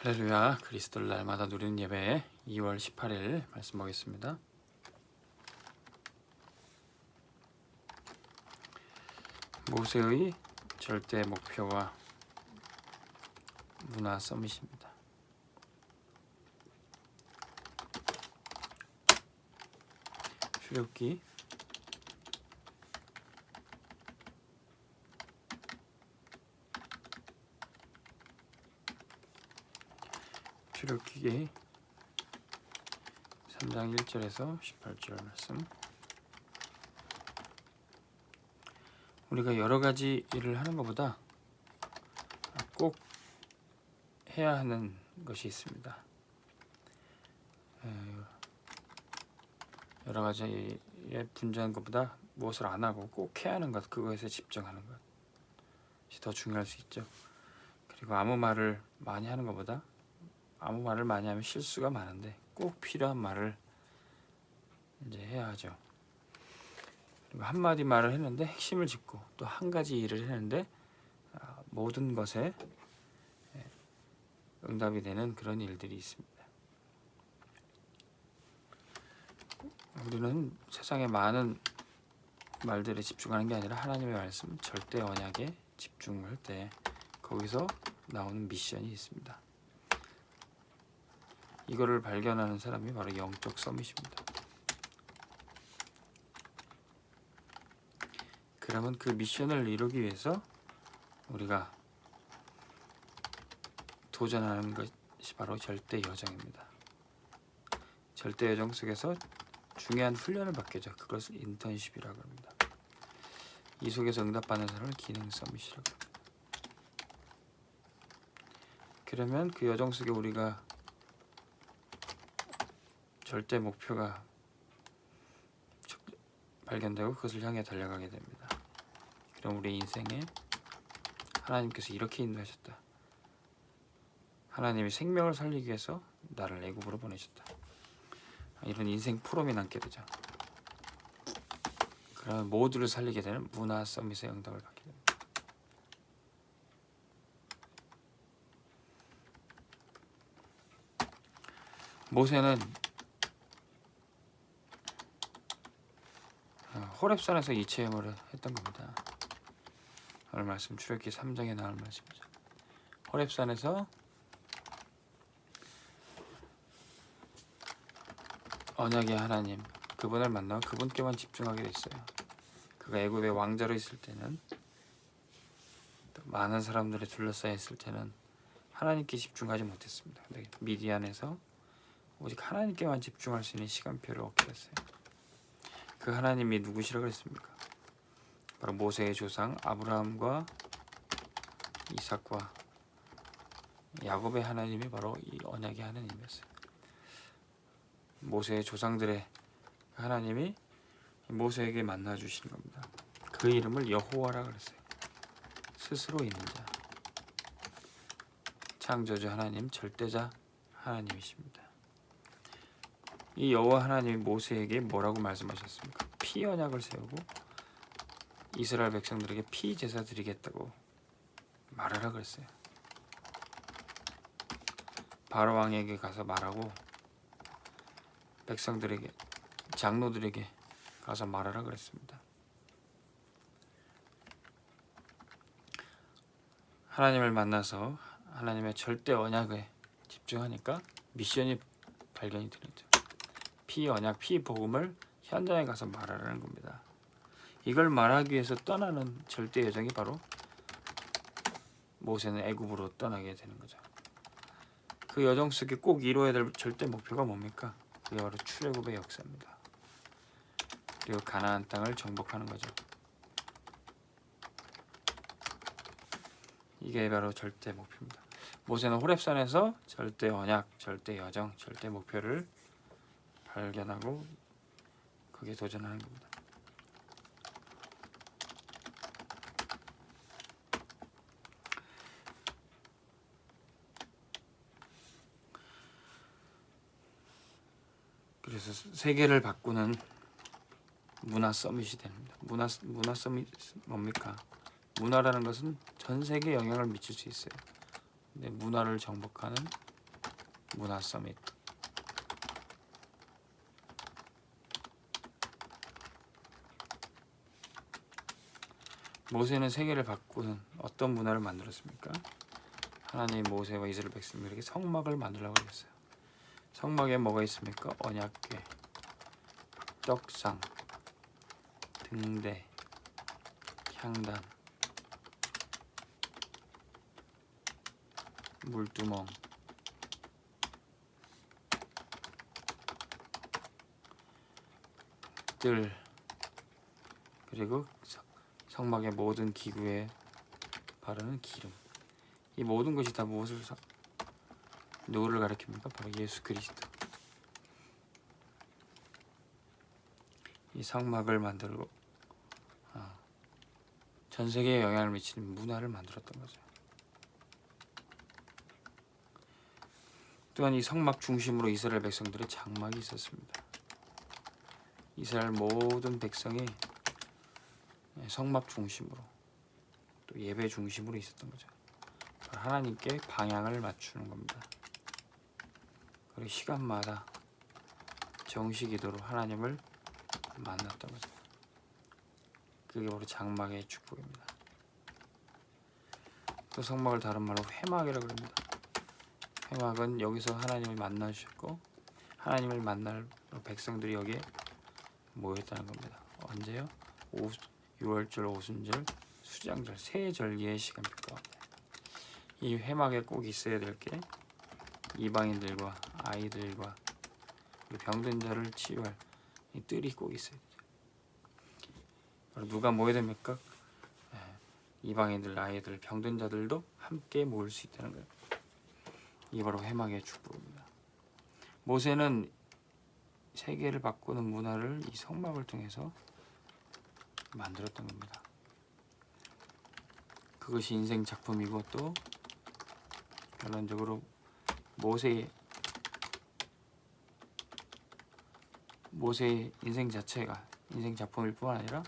할렐루야. 그리스도를 날마다 누리는 예배 2월 18일 말씀 보겠습니다. 모세의 절대 목표와 문화 서밋입니다. 출애굽기 3장 1절에서 18절 말씀. 우리가 여러 가지 일을 하는 것보다 꼭 해야 하는 것이 있습니다. 여러 가지 일에 분주한 것보다 무엇을 안 하고 꼭 해야 하는 것, 그것에 집중하는 것이 더 중요할 수 있죠. 그리고 아무 말을 많이 하는 것보다 아무 말을 많이 하면 실수가 많은데 꼭 필요한 말을 이제 해야 하죠. 그리고 한마디 말을 했는데 핵심을 짚고 또 한 가지 일을 했는데 모든 것에 응답이 되는 그런 일들이 있습니다. 우리는 세상의 많은 말들에 집중하는 게 아니라 하나님의 말씀, 절대 언약에 집중할 때 거기서 나오는 미션이 있습니다. 이거를 발견하는 사람이 바로 영적 서밋입니다. 그러면 그 미션을 이루기 위해서 우리가 도전하는 것이 바로 절대 여정입니다. 절대 여정 속에서 중요한 훈련을 받게 죠. 그것을 인턴십이라고 합니다. 이 속에서 응답받는 사람을 기능 서밋이라고 합니다. 그러면 그 여정 속에 우리가 절대 목표가 발견되고 그것을 향해 달려가게 됩니다. 그럼 우리 인생에 하나님께서 이렇게 인도하셨다. 하나님이 생명을 살리기 위해서 나를 애굽으로 보내셨다. 이런 인생 프롬이 남게 되죠. 그러면 모두를 살리게 되는 문화 서밋의 응답을 받게 됩니다. 모세는 호렙산에서 이 체험을 했던 겁니다. 오늘 말씀 출애굽기 3장에 나올 말씀이죠. 호렙산에서 언약의 하나님, 그분을 만나 그분께만 집중하게 됐어요. 그가 애굽의 왕자로 있을 때는, 또 많은 사람들에 둘러싸여 있을 때는 하나님께 집중하지 못했습니다. 근데 미디안에서 오직 하나님께만 집중할 수 있는 시간표를 얻게 됐어요. 그 하나님이 누구시라 그랬습니까? 바로 모세의 조상 아브라함과 이삭과 야곱의 하나님이 바로 이 언약의 하나님이었어요. 모세의 조상들의 하나님이 모세에게 만나 주신 겁니다. 그 이름을 여호와라 그랬어요. 스스로 있는 자, 창조주 하나님, 절대자 하나님이십니다. 이 여호와 하나님이 모세에게 뭐라고 말씀하셨습니까? 피 언약을 세우고 이스라엘 백성들에게 피 제사 드리겠다고 말하라 그랬어요. 바로 왕에게 가서 말하고 백성들에게, 장로들에게 가서 말하라 그랬습니다. 하나님을 만나서 하나님의 절대 언약에 집중하니까 미션이 발견이 되죠. 피 언약, 피 복음을 현장에 가서 말하라는 겁니다. 이걸 말하기 위해서 떠나는 절대 여정이 바로 모세는 애굽으로 떠나게 되는 거죠. 그 여정 속에 꼭 이루어야 될 절대 목표가 뭡니까? 그게 바로 출애굽의 역사입니다. 그리고 가나안 땅을 정복하는 거죠. 이게 바로 절대 목표입니다. 모세는 호렙산에서 절대 언약, 절대 여정, 절대 목표를 발견하고 거기에 도전하는 겁니다. 그래서 세계를 바꾸는 문화 서밋이 됩니다. 문화 서밋 뭡니까? 문화라는 것은 전 세계에 영향을 미칠 수 있어요. 근데 문화를 정복하는 문화 서밋. 모세는 세계를 바꾸는 어떤 문화를 만들었습니까? 하나님 모세와 이스라엘 백성들에게 성막을 만들라고 했어요. 성막에 뭐가 있습니까? 언약궤, 떡상, 등대, 향단, 물두멍, 뜰, 그리고 성막의 모든 기구에 바르는 기름. 이 모든 것이 다 무엇을 누구를 가리킵니까? 바로 예수 그리스도. 이 성막을 만들고 전 세계에 영향을 미치는 문화를 만들었던 거죠. 또한 이 성막 중심으로 이스라엘 백성들의 장막이 있었습니다. 이스라엘 모든 백성이 성막 중심으로 또 예배 중심으로 있었던 거죠. 하나님께 방향을 맞추는 겁니다. 그리고 시간마다 정시 기도로 하나님을 만났던 거죠. 그게 바로 장막의 축복입니다. 또 성막을 다른 말로 회막이라고 합니다. 회막은 여기서 하나님을 만나주셨고 하나님을 만날 백성들이 여기에 모였다는 겁니다. 언제요? 6월절, 오순절, 수장절, 세 절기의 시간표 가운데 이 회막에 꼭 있어야 될 게 이방인들과 아이들과 병든 자를 치유할 이 뜰이 꼭 있어야 되죠. 바로 누가 모여야 됩니까? 이방인들, 아이들, 병든 자들도 함께 모일 수 있다는 거예요. 이게 바로 회막의 축복입니다. 모세는 세계를 바꾸는 문화를 이 성막을 통해서 만들었던 겁니다. 그것이 인생 작품이고 또 결론적으로 모세의 인생 자체가 인생 작품일 뿐 아니라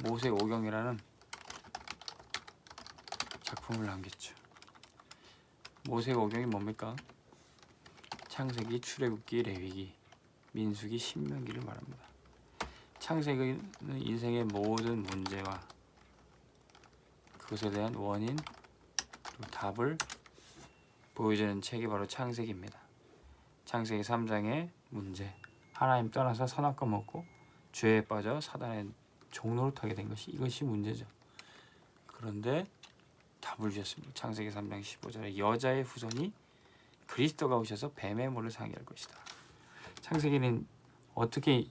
모세 오경이라는 작품을 남겼죠. 모세 오경이 뭡니까? 창세기, 출애굽기, 레위기, 민수기, 신명기를 말합니다. 창세기는 인생의 모든 문제와 그것에 대한 원인 또 답을 보여주는 책이 바로 창세기입니다. 창세기 3장의 문제, 하나님 떠나서 선악과 먹고 죄에 빠져 사단의 종로를 타게 된 것이 이것이 문제죠. 그런데 답을 주셨습니다. 창세기 3장 15절에 여자의 후손이 그리스도가 오셔서 뱀의 몰을 상하게 할 것이다. 창세기는 어떻게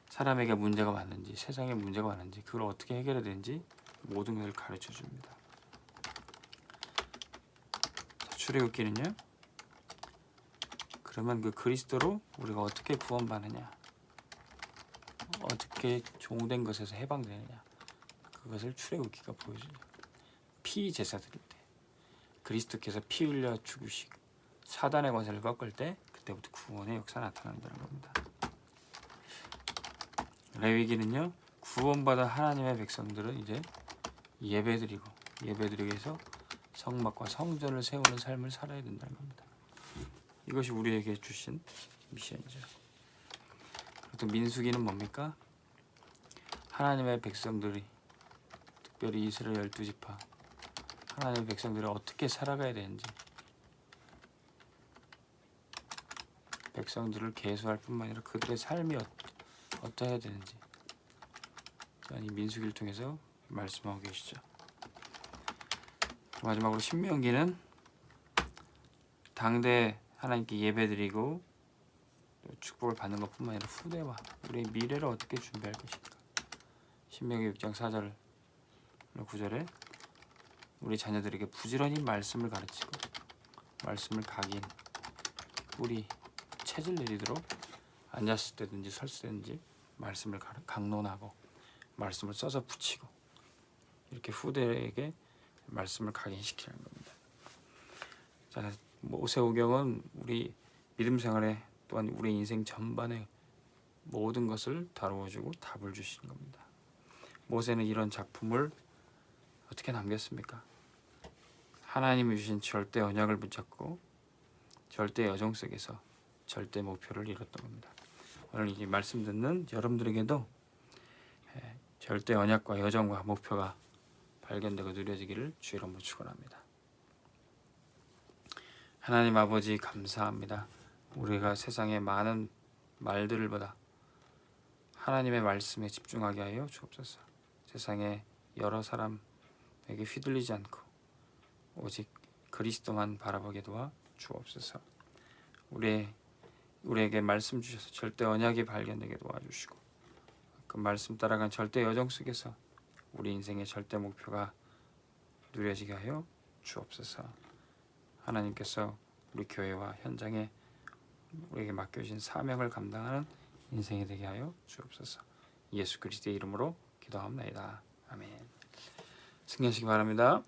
사람에게 문제가 많은지, 세상에 문제가 많은지, 그걸 어떻게 해결해야 되는지 모든 것을 가르쳐 줍니다. 출애굽기는요. 그러면 그 그리스도로 우리가 어떻게 구원받느냐, 어떻게 종된 것에서 해방되느냐, 그것을 출애굽기가 보여주죠. 피 제사 드릴 때 그리스도께서 피 흘려 죽으시고 사단의 권세를 꺾을 때 그때부터 구원의 역사가 나타난다는 겁니다. 레위기는요. 구원받은 하나님의 백성들은 이제 예배드리기 위해서 성막과 성전을 세우는 삶을 살아야 된다는 겁니다. 이것이 우리에게 주신 미션이죠. 또 민수기는 뭡니까? 하나님의 백성들이 특별히 이스라엘 12지파 하나님의 백성들이 어떻게 살아가야 되는지 백성들을 계수할 뿐만 아니라 그들의 삶이 어떠해야 되는지 이 민수기를 통해서 말씀하고 계시죠. 마지막으로 신명기는 당대 하나님께 예배드리고 축복을 받는 것뿐만 아니라 후대와 우리의 미래를 어떻게 준비할 것인가. 신명기 6장 4절 9절에 우리 자녀들에게 부지런히 말씀을 가르치고 말씀을 각인 뿌리 채질 내리도록 앉았을 때든지 설 때든지 말씀을 강론하고 말씀을 써서 붙이고 이렇게 후대에게 말씀을 각인시키는 겁니다. 자, 모세오경은 우리 믿음 생활에 또한 우리 인생 전반에 모든 것을 다루어주고 답을 주시는 겁니다. 모세는 이런 작품을 어떻게 남겼습니까? 하나님이 주신 절대 언약을 붙잡고 절대 여정 속에서 절대 목표를 이뤘던 겁니다. 오늘 이 말씀 듣는 여러분들에게도 절대 언약과 여정과 목표가 발견되고 누려지기를 주의 이름으로 축원합니다. 하나님 아버지 감사합니다. 우리가 세상의 많은 말들을 보다 하나님의 말씀에 집중하게 하여 주옵소서. 세상의 여러 사람에게 휘둘리지 않고 오직 그리스도만 바라보게 도와 주옵소서. 우리에게 말씀 주셔서 절대 언약이 발견되게 도와주시고 그 말씀 따라간 절대 여정 속에서 우리 인생의 절대 목표가 누려지게 하여 주옵소서. 하나님께서 우리 교회와 현장에 우리에게 맡겨주신 사명을 감당하는 인생이 되게 하여 주옵소서. 예수 그리스도의 이름으로 기도합니다. 아멘. 승리하시기 바랍니다.